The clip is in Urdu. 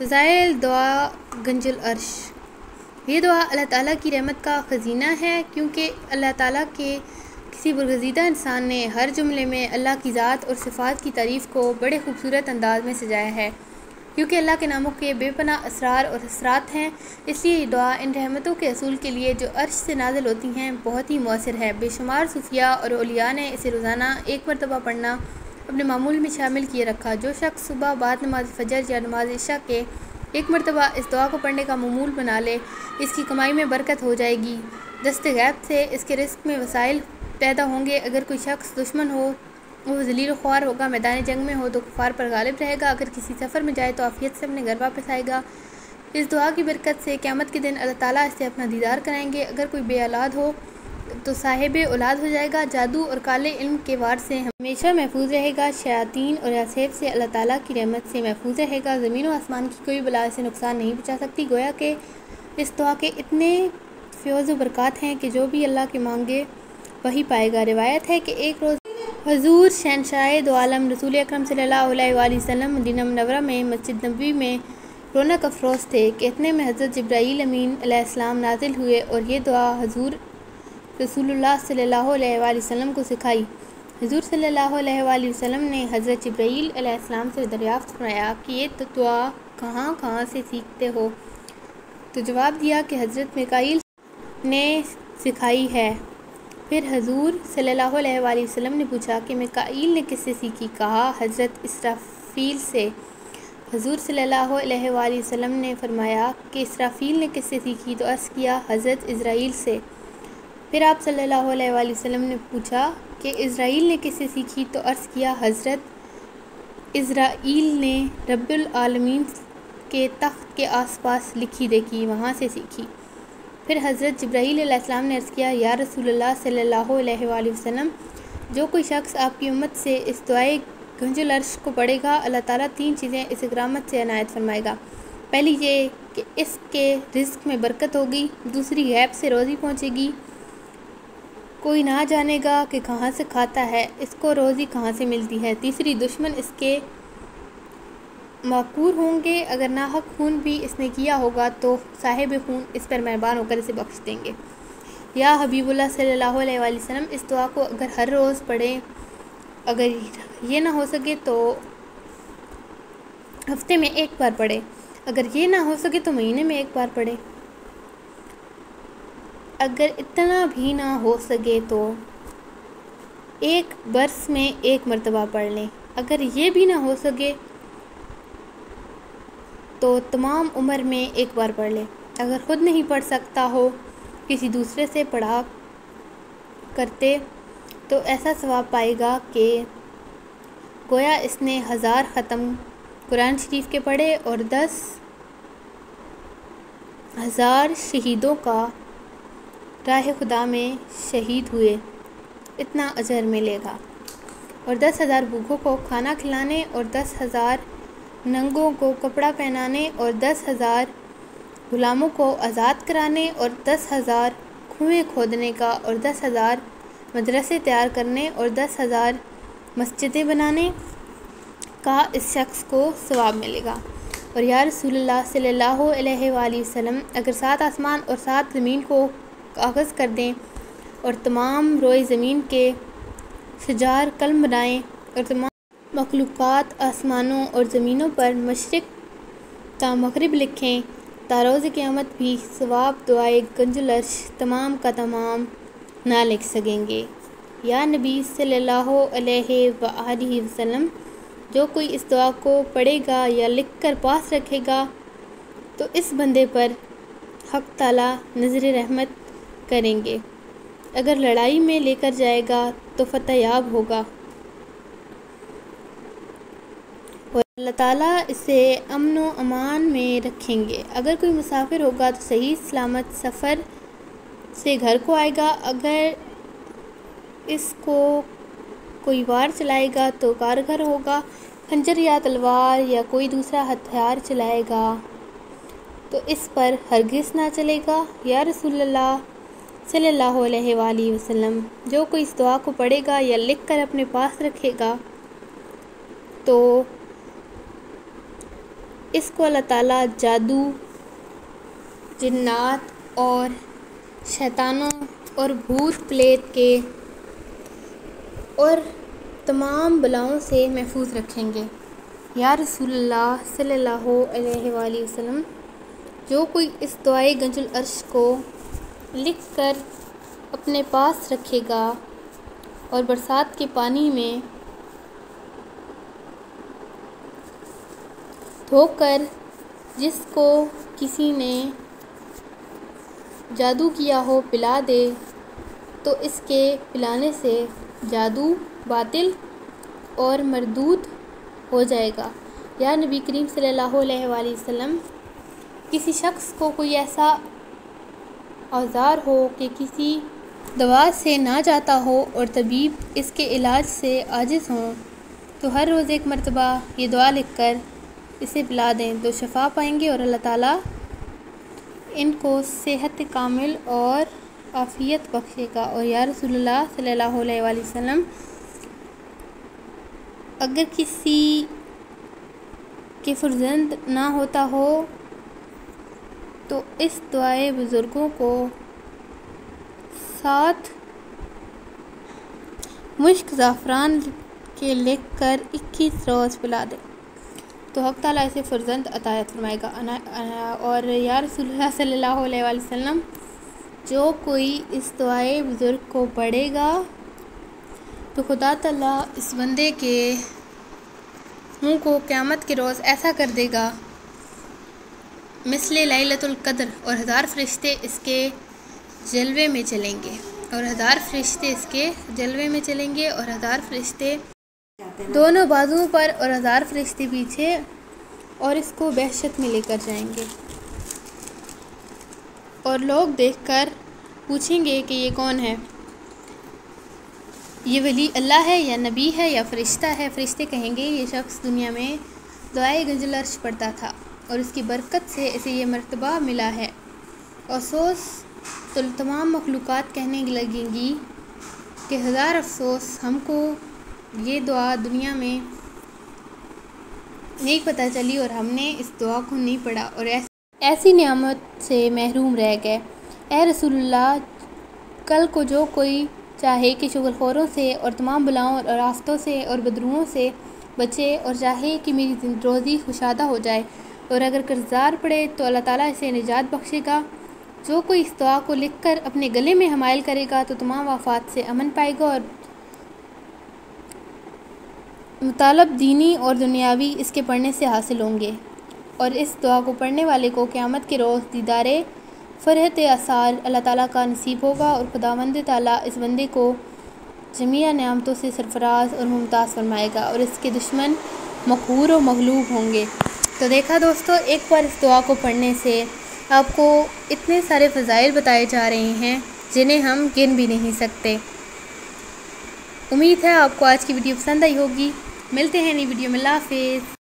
فضائل دعا گنج العرش۔ یہ دعا اللہ تعالیٰ کی رحمت کا خزینہ ہے، کیونکہ اللہ تعالیٰ کے کسی برگزیدہ انسان نے ہر جملے میں اللہ کی ذات اور صفات کی تعریف کو بڑے خوبصورت انداز میں سجایا ہے۔ کیونکہ اللہ کے ناموں کے بے پناہ اسرار اور اثرات ہیں، اس لیے یہ دعا ان رحمتوں کے حصول کے لیے جو عرش سے نازل ہوتی ہیں بہت ہی مؤثر ہے۔ بے شمار صوفیاء اور اولیاء نے اسے روزانہ ایک مرتبہ پڑھنا اپنے معمول میں شامل کیے رکھا۔ جو شخص صبح بعد نماز فجر یا نماز عشاء کے ایک مرتبہ اس دعا کو پڑھنے کا معمول بنا لے، اس کی کمائی میں برکت ہو جائے گی، دست غیب سے اس کے رزق میں وسائل پیدا ہوں گے۔ اگر کوئی شخص دشمن ہو، وہ ذلیل و خوار ہوگا، میدان جنگ میں ہو تو کفار پر غالب رہے گا، اگر کسی سفر میں جائے تو عافیت سے اپنے گھر واپس آئے گا۔ اس دعا کی برکت سے قیامت کے دن اللہ تعالیٰ اس سے اپنا دیدار کرائیں گے۔ اگر کوئی بے اولاد ہو تو صاحب اولاد ہو جائے گا، جادو اور کالے علم کے وار سے ہمیشہ محفوظ رہے گا، شیاطین اور حسیب سے اللہ تعالیٰ کی رحمت سے محفوظ رہے گا، زمین و آسمان کی کوئی بلا سے نقصان نہیں پہنچا سکتی۔ گویا کہ اس دعا کے اتنے فیض و برکات ہیں کہ جو بھی اللہ کے مانگے وہی پائے گا۔ روایت ہے کہ ایک روز حضور شہنشاہ دو عالم رسول اکرم صلی اللہ علیہ وآلہ وسلم مدینہ منورہ میں مسجد نبوی میں رونق افروز تھے کہ اتنے میں حضرت جبرائیل امین علیہ السلام نازل ہوئے اور یہ دعا حضور رسول اللہ صلی اللہ علیہ وآلہ وسلم کو سکھائی۔ حضور صلی اللہ علیہ وآلہ وسلم نے حضرت جبرائیل علیہ السلام سے دریافت فرمایا کہ یہ دعا کہاں سے سیکھتے ہو؟ تو جواب دیا کہ حضرت میکائیل نے سکھائی ہے۔ پھر حضور صلی اللہ علیہ وآلہ وسلم نے پوچھا کہ میکائیل نے کس سے سیکھی؟ کہا حضرت اسرافیل سے۔ حضور صلی اللہ علیہ وآلہ وسلم نے فرمایا کہ اسرافیل نے کس سے سیکھی؟ تو عرض کیا حضرت اسرائیل سے۔ پھر آپ صلی اللہ علیہ وآلہ وسلم نے پوچھا کہ اسرائیل نے کس سے سیکھی؟ تو عرض کیا حضرت اسرائیل نے رب العالمین کے تخت کے آس پاس لکھی دیکھی، وہاں سے سیکھی۔ پھر حضرت جبرائیل علیہ السلام نے عرض کیا یا رسول اللہ صلی اللہ علیہ وآلہ وسلم، جو کوئی شخص آپ کی امت سے اس دعائے گنج العرش کو پڑھے گا، اللہ تعالیٰ 3 چیزیں اس کرامت سے عنایت فرمائے گا۔ پہلی یہ کہ اس کے رزق میں برکت ہوگی، دوسری غیب سے روزی پہنچے گی، کوئی نہ جانے گا کہ کہاں سے کھاتا ہے، اس کو روزی کہاں سے ملتی ہے، تیسری دشمن اس کے معقور ہوں گے، اگر ناحق خون بھی اس نے کیا ہوگا تو صاحب خون اس پر مہربان ہو کر اسے بخش دیں گے۔ یا حبیب اللہ صلی اللہ علیہ وآلہ وسلم، اس دعا کو اگر ہر روز پڑھیں، اگر یہ نہ ہو سکے تو ہفتے میں ایک بار پڑھیں، اگر یہ نہ ہو سکے تو مہینے میں ایک بار پڑھیں، اگر اتنا بھی نہ ہو سکے تو ایک برس میں ایک مرتبہ پڑھ لیں، اگر یہ بھی نہ ہو سکے تو تمام عمر میں ایک بار پڑھ لے۔ اگر خود نہیں پڑھ سکتا ہو، کسی دوسرے سے پڑھا کرتے تو ایسا ثواب پائے گا کہ گویا اس نے 1000 ختم قرآن شریف کے پڑھے اور 10,000 شہیدوں کا راہ خدا میں شہید ہوئے، اتنا اجر ملے گا۔ اور 10,000 بھوکوں کو کھانا کھلانے اور 10,000 ننگوں کو کپڑا پہنانے اور 10,000 غلاموں کو آزاد کرانے اور 10,000 کنویں کھودنے کا اور 10,000 مدرسے تیار کرنے اور 10,000 مسجدیں بنانے کا اس شخص کو ثواب ملے گا۔ اور یا رسول اللہ صلی اللہ علیہ وآلہ وسلم، اگر 7 آسمان اور 7 زمین کو کاغذ کر دیں اور تمام روئے زمین کے شجار قلم بنائیں اور تمام مخلوقات آسمانوں اور زمینوں پر مشرق تا مغرب لکھیں، تا روز قیامت بھی ثواب دعائے گنج العرش تمام کا تمام نہ لکھ سکیں گے۔ یا نبی صلی اللہ علیہ وآلہ وسلم، جو کوئی اس دعا کو پڑھے گا یا لکھ کر پاس رکھے گا تو اس بندے پر حق تعالیٰ نظر رحمت کریں گے، اگر لڑائی میں لے کر جائے گا تو فتح یاب ہوگا اور اللہ تعالیٰ اسے امن و امان میں رکھیں گے۔ اگر کوئی مسافر ہوگا تو صحیح سلامت سفر سے گھر کو آئے گا، اگر اس کو کوئی وار چلائے گا تو کارگر ہوگا، خنجر یا تلوار یا کوئی دوسرا ہتھیار چلائے گا تو اس پر ہرگز نہ چلے گا۔ یا رسول اللہ صلی اللہ علیہ وآلہ وسلم، جو کوئی اس دعا کو پڑھے گا یا لکھ کر اپنے پاس رکھے گا تو اس کو اللہ تعالیٰ جادو، جنات اور شیطانوں اور بھوت پلیت کے اور تمام بلاؤں سے محفوظ رکھیں گے۔ یا رسول اللہ صلی اللہ علیہ وآلہ وسلم، جو کوئی اس دعائے گنج العرش کو لکھ کر اپنے پاس رکھے گا اور برسات کے پانی میں دھو کر جس کو کسی نے جادو کیا ہو پلا دے تو اس کے پلانے سے جادو باطل اور مردود ہو جائے گا۔ یا نبی کریم صلی اللہ علیہ وآلہ وسلم، کسی شخص کو کوئی ایسا آزار ہو کہ کسی دوا سے نہ جاتا ہو اور طبیب اس کے علاج سے عاجز ہوں تو ہر روز ایک مرتبہ یہ دعا لکھ کر اسے پلا دیں تو شفا پائیں گے اور اللہ تعالیٰ ان کو صحت کامل اور عافیت بخشے گا۔ اور یا رسول اللہ صلی اللہ علیہ وآلہ وسلم، اگر کسی کے فرزند نہ ہوتا ہو تو اس دعائے بزرگوں کو 7 مشک زعفران کے لکھ کر 21 روز پلا دے تو حق تعالیٰ اسے فرزند عطا فرمائے گا۔ اور یا رسول اللہ صلی اللہ علیہ وآلہ وسلم، جو کوئی اس دعائے بزرگ کو پڑھے گا تو خدا تعالیٰ اس بندے کے منہ کو قیامت کے روز ایسا کر دے گا مثل لیلۃ القدر، اور 1000 فرشتے اس کے جلوے میں چلیں گے اور 1000 فرشتے اس کے جلوے میں چلیں گے اور 1000 فرشتے دونوں بازوؤں پر اور 1000 فرشتے پیچھے، اور اس کو بہشت میں لے کر جائیں گے اور لوگ دیکھ کر پوچھیں گے کہ یہ کون ہے، یہ ولی اللہ ہے یا نبی ہے یا فرشتہ ہے؟ فرشتے کہیں گے یہ شخص دنیا میں دعائے گنج العرش پڑھتا تھا اور اس کی برکت سے اسے یہ مرتبہ ملا ہے۔ افسوس تو تمام مخلوقات کہنے لگیں گی کہ 1000 افسوس، ہم کو یہ دعا دنیا میں نہیں پتہ چلی اور ہم نے اس دعا کو نہیں پڑھا اور ایسی نعمت سے محروم رہ گئے۔ اے رسول اللہ، کل کو جو کوئی چاہے کہ شغل خوروں سے اور تمام بلاؤں اور آفتوں سے اور بدروؤں سے بچے اور چاہے کہ میری روزی خوشادہ ہو جائے اور اگر قرضدار پڑے تو اللہ تعالیٰ اسے نجات بخشے گا۔ جو کوئی اس دعا کو لکھ کر اپنے گلے میں حمائل کرے گا تو تمام آفات سے امن پائے گا اور مطالب دینی اور دنیاوی اس کے پڑھنے سے حاصل ہوں گے، اور اس دعا کو پڑھنے والے کو قیامت کے روز دیدار فرحت آثار اللہ تعالیٰ کا نصیب ہوگا اور خداوند تعالیٰ اس بندے کو جمیع نعمتوں سے سرفراز اور ممتاز فرمائے گا اور اس کے دشمن مقہور و مغلوب ہوں گے۔ تو دیکھا دوستو، ایک بار اس دعا کو پڑھنے سے آپ کو اتنے سارے فضائل بتائے جا رہے ہیں جنہیں ہم گن بھی نہیں سکتے۔ امید ہے آپ کو آج کی ویڈیو پسند آئی ہوگی۔ ملتے ہیں نئی ویڈیو میں، اللہ حافظ۔